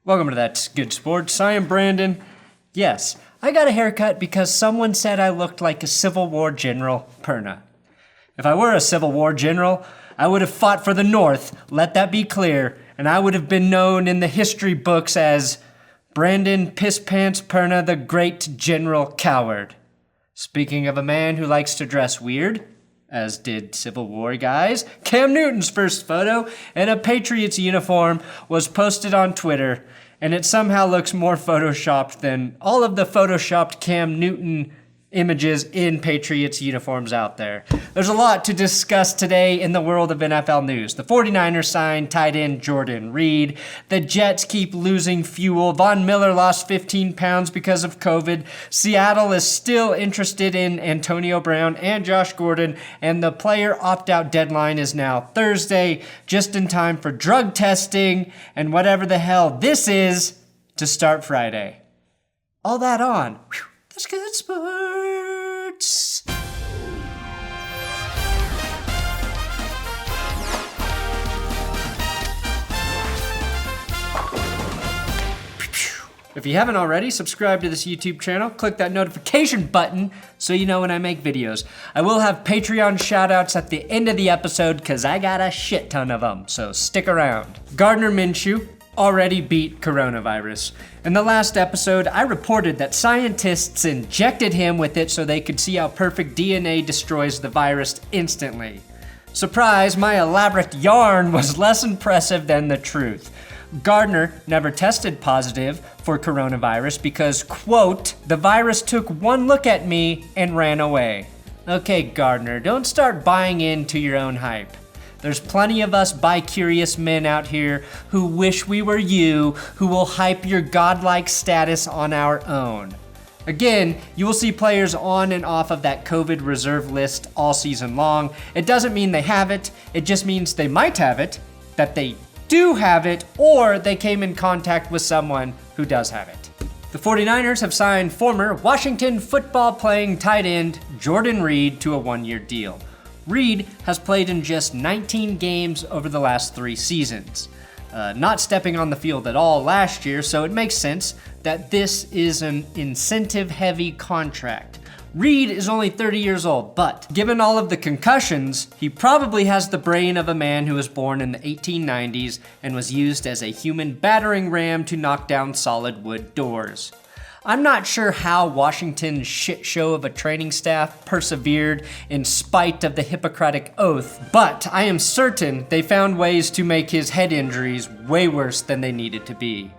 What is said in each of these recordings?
Welcome to That's Good Sports. I am Brandon. Yes, I got a haircut because someone said I looked like a Civil War general, Perna. If I were a Civil War general, I would have fought for the North, let that be clear, and I would have been known in the history books as Brandon Piss Pants Perna, the Great General Coward. Speaking of a man who likes to dress weird, as did Civil War guys, Cam Newton's first photo in a Patriots uniform was posted on Twitter, and it somehow looks more photoshopped than all of the photoshopped Cam Newton images in Patriots uniforms out there. There's a lot to discuss today in the world of NFL news. The 49ers signed tight end Jordan Reed. The Jets keep losing fuel. Von Miller lost 15 pounds because of COVID. Seattle is still interested in Antonio Brown and Josh Gordon, and the player opt-out deadline is now Thursday, just in time for drug testing and whatever the hell this is to start Friday. All that on. Whew. That's good sports. If you haven't already, subscribe to this YouTube channel, click that notification button so you know when I make videos. I will have Patreon shoutouts at the end of the episode because I got a shit ton of them, so stick around. Gardner Minshew already beat coronavirus. In the last episode, I reported that scientists injected him with it so they could see how perfect DNA destroys the virus instantly. Surprise, my elaborate yarn was less impressive than the truth. Gardner never tested positive for coronavirus because, quote, the virus took one look at me and ran away. Okay, Gardner, don't start buying into your own hype. There's plenty of us bi-curious men out here who wish we were you, who will hype your godlike status on our own. Again, you will see players on and off of that COVID reserve list all season long. It doesn't mean they have it, it just means they might have it, that they do have it, or they came in contact with someone who does have it. The 49ers have signed former Washington football playing tight end Jordan Reed to a one-year deal. Reed has played in just 19 games over the last 3 seasons, not stepping on the field at all last year, so it makes sense that this is an incentive-heavy contract. Reed is only 30 years old, but given all of the concussions, he probably has the brain of a man who was born in the 1890s and was used as a human battering ram to knock down solid wood doors. I'm not sure how Washington's shit show of a training staff persevered in spite of the Hippocratic Oath, but I am certain they found ways to make his head injuries way worse than they needed to be.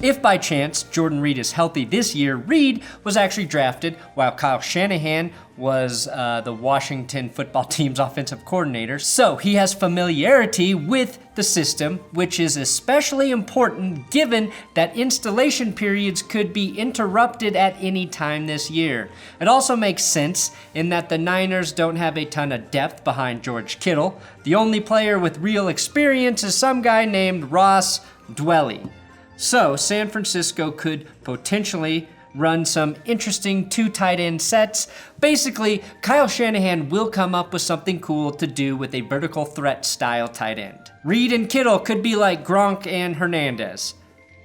If by chance Jordan Reed is healthy this year, Reed was actually drafted while Kyle Shanahan was the Washington football team's offensive coordinator, so he has familiarity with the system, which is especially important given that installation periods could be interrupted at any time this year. It also makes sense in that the Niners don't have a ton of depth behind George Kittle. The only player with real experience is some guy named Ross Dwelley. So San Francisco could potentially run some interesting 2 tight end sets. Basically, Kyle Shanahan will come up with something cool to do with a vertical threat style tight end. Reed and Kittle could be like Gronk and Hernandez,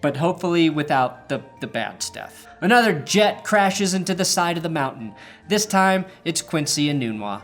but hopefully without the bad stuff. Another jet crashes into the side of the mountain. This time, it's Quincy Enunwa.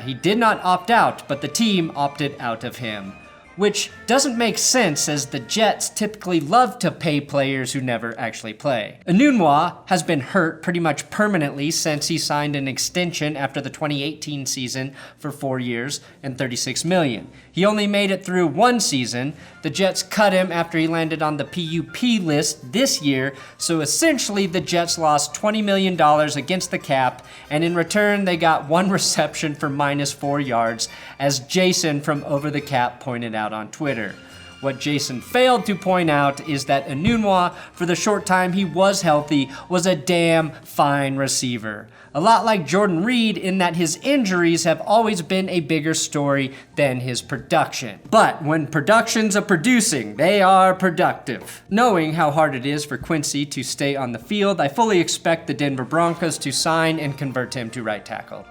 He did not opt out, but the team opted out of him, which doesn't make sense as the Jets typically love to pay players who never actually play. Enunwa has been hurt pretty much permanently since he signed an extension after the 2018 season for 4 years and $36 million. He only made it through 1 season. The Jets cut him after he landed on the PUP list this year, so essentially the Jets lost $20 million against the cap, and in return they got 1 reception for -4 yards, as Jason from Over the Cap pointed out on Twitter. What Jason failed to point out is that Enunwa, for the short time he was healthy, was a damn fine receiver. A lot like Jordan Reed in that his injuries have always been a bigger story than his production. But when productions are producing, they are productive. Knowing how hard it is for Quincy to stay on the field, I fully expect the Denver Broncos to sign and convert him to right tackle.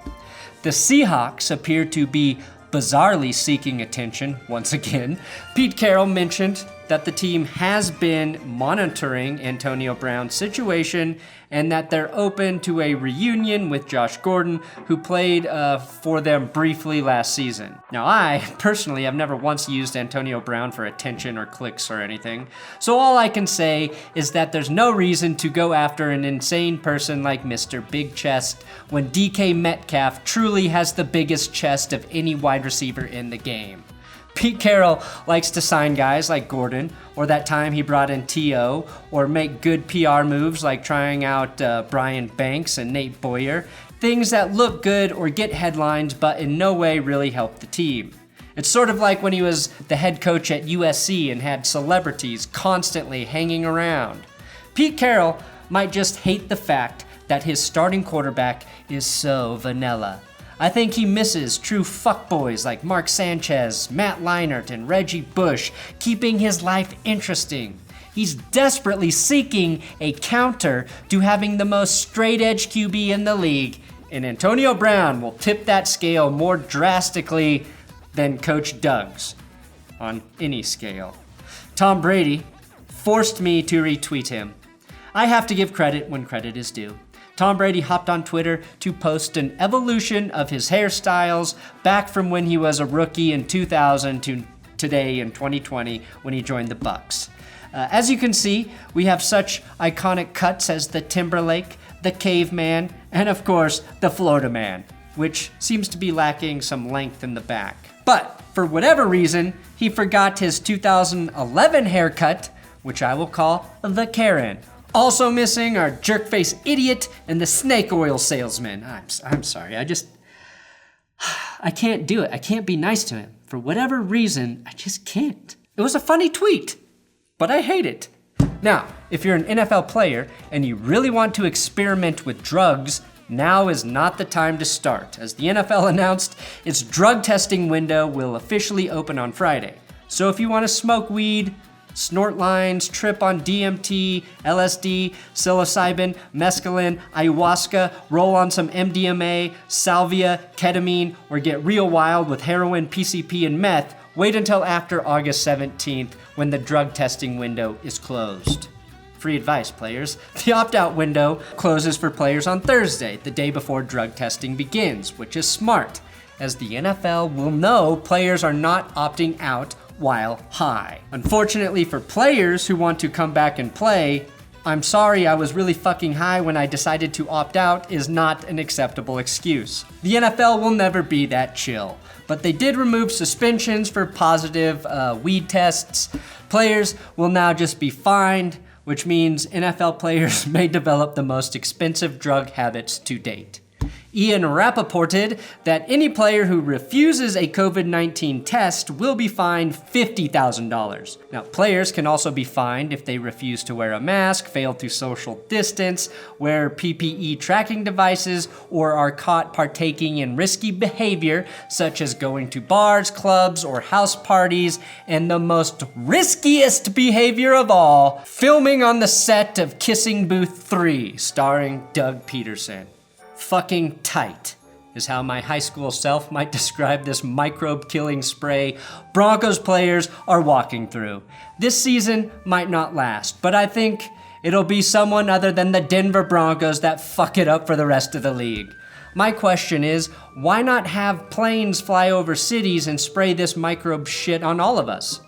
The Seahawks appear to be bizarrely seeking attention once again. Pete Carroll mentioned that the team has been monitoring Antonio Brown's situation and that they're open to a reunion with Josh Gordon, who played for them briefly last season. Now, I personally have never once used Antonio Brown for attention or clicks or anything, so all I can say is that there's no reason to go after an insane person like Mr. Big Chest when DK Metcalf truly has the biggest chest of any wide receiver in the game. Pete Carroll likes to sign guys like Gordon, or that time he brought in T.O., or make good PR moves like trying out Brian Banks and Nate Boyer, things that look good or get headlines but in no way really help the team. It's sort of like when he was the head coach at USC and had celebrities constantly hanging around. Pete Carroll might just hate the fact that his starting quarterback is so vanilla. I think he misses true fuckboys like Mark Sanchez, Matt Leinart, and Reggie Bush, keeping his life interesting. He's desperately seeking a counter to having the most straight-edge QB in the league, and Antonio Brown will tip that scale more drastically than Coach Doug's on any scale. Tom Brady forced me to retweet him. I have to give credit when credit is due. Tom Brady hopped on Twitter to post an evolution of his hairstyles back from when he was a rookie in 2000 to today in 2020 when he joined the Bucs. As you can see, we have such iconic cuts as the Timberlake, the Caveman, and of course, the Florida Man, which seems to be lacking some length in the back. But for whatever reason, he forgot his 2011 haircut, which I will call the Karen. Also missing are Jerkface Idiot and the Snake Oil Salesman. I'm sorry, I can't do it. I can't be nice to him. For whatever reason, I just can't. It was a funny tweet, but I hate it. Now, if you're an NFL player and you really want to experiment with drugs, now is not the time to start, as the NFL announced its drug testing window will officially open on Friday. So if you want to smoke weed, snort lines, trip on DMT, LSD, psilocybin, mescaline, ayahuasca, roll on some MDMA, salvia, ketamine, or get real wild with heroin, PCP, and meth, wait until after August 17th when the drug testing window is closed. Free advice, players. The opt-out window closes for players on Thursday, the day before drug testing begins, which is smart, as the NFL will know players are not opting out while high. Unfortunately for players who want to come back and play, "I'm sorry I was really fucking high when I decided to opt out" is not an acceptable excuse. The NFL will never be that chill, but they did remove suspensions for positive weed tests. Players will now just be fined, which means NFL players may develop the most expensive drug habits to date. Ian rapported that any player who refuses a COVID-19 test will be fined $50,000. Now, players can also be fined if they refuse to wear a mask, fail to social distance, wear PPE tracking devices, or are caught partaking in risky behavior, such as going to bars, clubs, or house parties, and the most riskiest behavior of all, filming on the set of Kissing Booth 3, starring Doug Peterson. Fucking tight is how my high school self might describe this microbe-killing spray Broncos players are walking through. This season might not last, but I think it'll be someone other than the Denver Broncos that fuck it up for the rest of the league. My question is, why not have planes fly over cities and spray this microbe shit on all of us?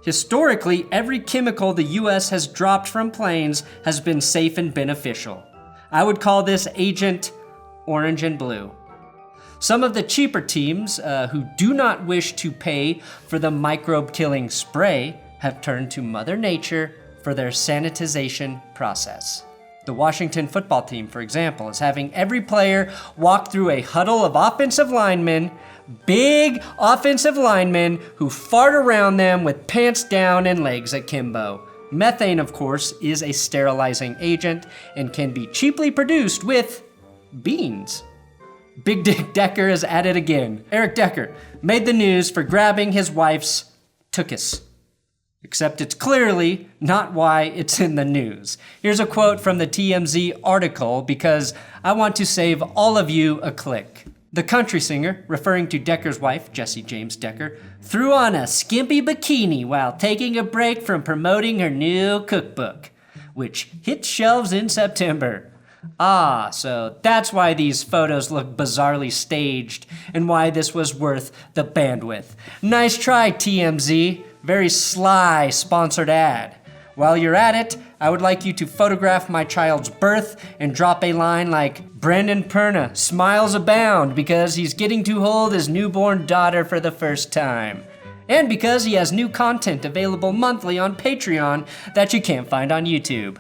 Historically, every chemical the US has dropped from planes has been safe and beneficial. I would call this Agent Orange and Blue. Some of the cheaper teams who do not wish to pay for the microbe-killing spray have turned to Mother Nature for their sanitization process. The Washington football team, for example, is having every player walk through a huddle of offensive linemen, big offensive linemen who fart around them with pants down and legs akimbo. Methane, of course, is a sterilizing agent and can be cheaply produced with beans. Big Dick Decker is at it again. Eric Decker made the news for grabbing his wife's tuchus. Except it's clearly not why it's in the news. Here's a quote from the TMZ article because I want to save all of you a click. The country singer, referring to Decker's wife, Jessie James Decker, threw on a skimpy bikini while taking a break from promoting her new cookbook, which hit shelves in September. Ah, so that's why these photos look bizarrely staged and why this was worth the bandwidth. Nice try, TMZ. Very sly sponsored ad. While you're at it, I would like you to photograph my child's birth and drop a line like, Brandon Perna, smiles abound because he's getting to hold his newborn daughter for the first time. And because he has new content available monthly on Patreon that you can't find on YouTube.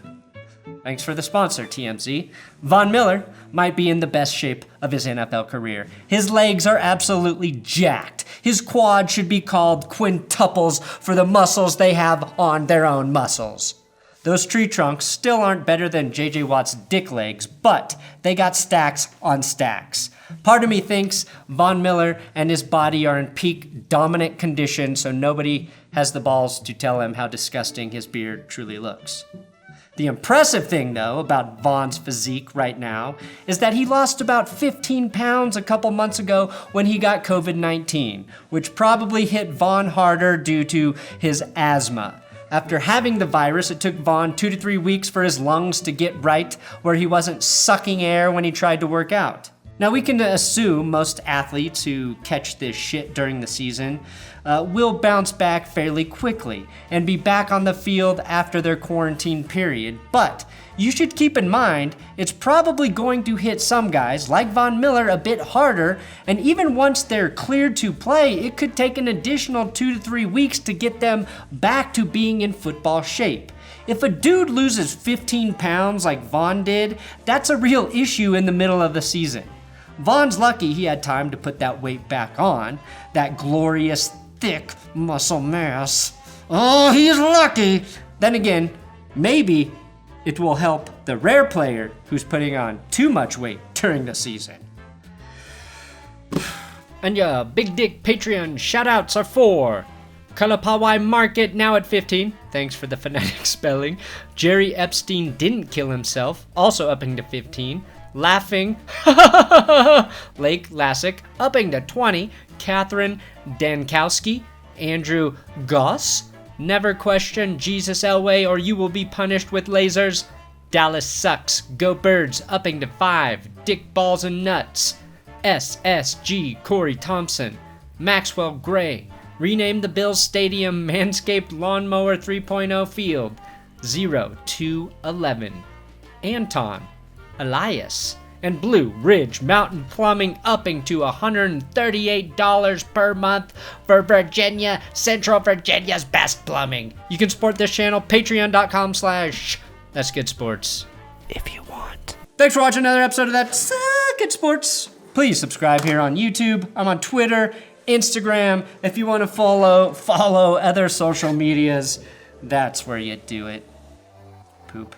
Thanks for the sponsor, TMZ. Von Miller might be in the best shape of his NFL career. His legs are absolutely jacked. His quad should be called quintuples for the muscles they have on their own muscles. Those tree trunks still aren't better than JJ Watt's dick legs, but they got stacks on stacks. Part of me thinks Von Miller and his body are in peak dominant condition, so nobody has the balls to tell him how disgusting his beard truly looks. The impressive thing, though, about Von's physique right now is that he lost about 15 pounds a couple months ago when he got COVID-19, which probably hit Von harder due to his asthma. After having the virus, it took Von 2 to 3 weeks for his lungs to get right, where he wasn't sucking air when he tried to work out. Now, we can assume most athletes who catch this shit during the season will bounce back fairly quickly and be back on the field after their quarantine period. But you should keep in mind, it's probably going to hit some guys, like Von Miller, a bit harder, and even once they're cleared to play, it could take an additional 2 to 3 weeks to get them back to being in football shape. If a dude loses 15 pounds like Von did, that's a real issue in the middle of the season. Von's lucky he had time to put that weight back on, that glorious, thick muscle mass. Oh, he's lucky! Then again, maybe it will help the rare player who's putting on too much weight during the season. And your big dick Patreon shoutouts are for Kalapawai Market, now at 15. Thanks for the phonetic spelling. Jerry Epstein didn't kill himself, also upping to 15. Laughing, Lake Lassick, upping to 20. Catherine Dankowski, Andrew Goss, Never Question Jesus Elway or You Will Be Punished with Lasers. Dallas Sucks, Go Birds, upping to 5. Dick Balls and Nuts, SSG Corey Thompson, Maxwell Gray, Rename the Bills Stadium Manscaped Lawnmower 3.0 Field, 0211. Anton, Elias, and Blue Ridge Mountain Plumbing upping to $138 per month for Virginia, Central Virginia's best plumbing. You can support this channel, patreon.com/ThatsGoodSports if you want. Thanks for watching another episode of That's Good Sports. Please subscribe here on YouTube. I'm on Twitter, Instagram. If you want to follow other social medias, that's where you do it. Poop.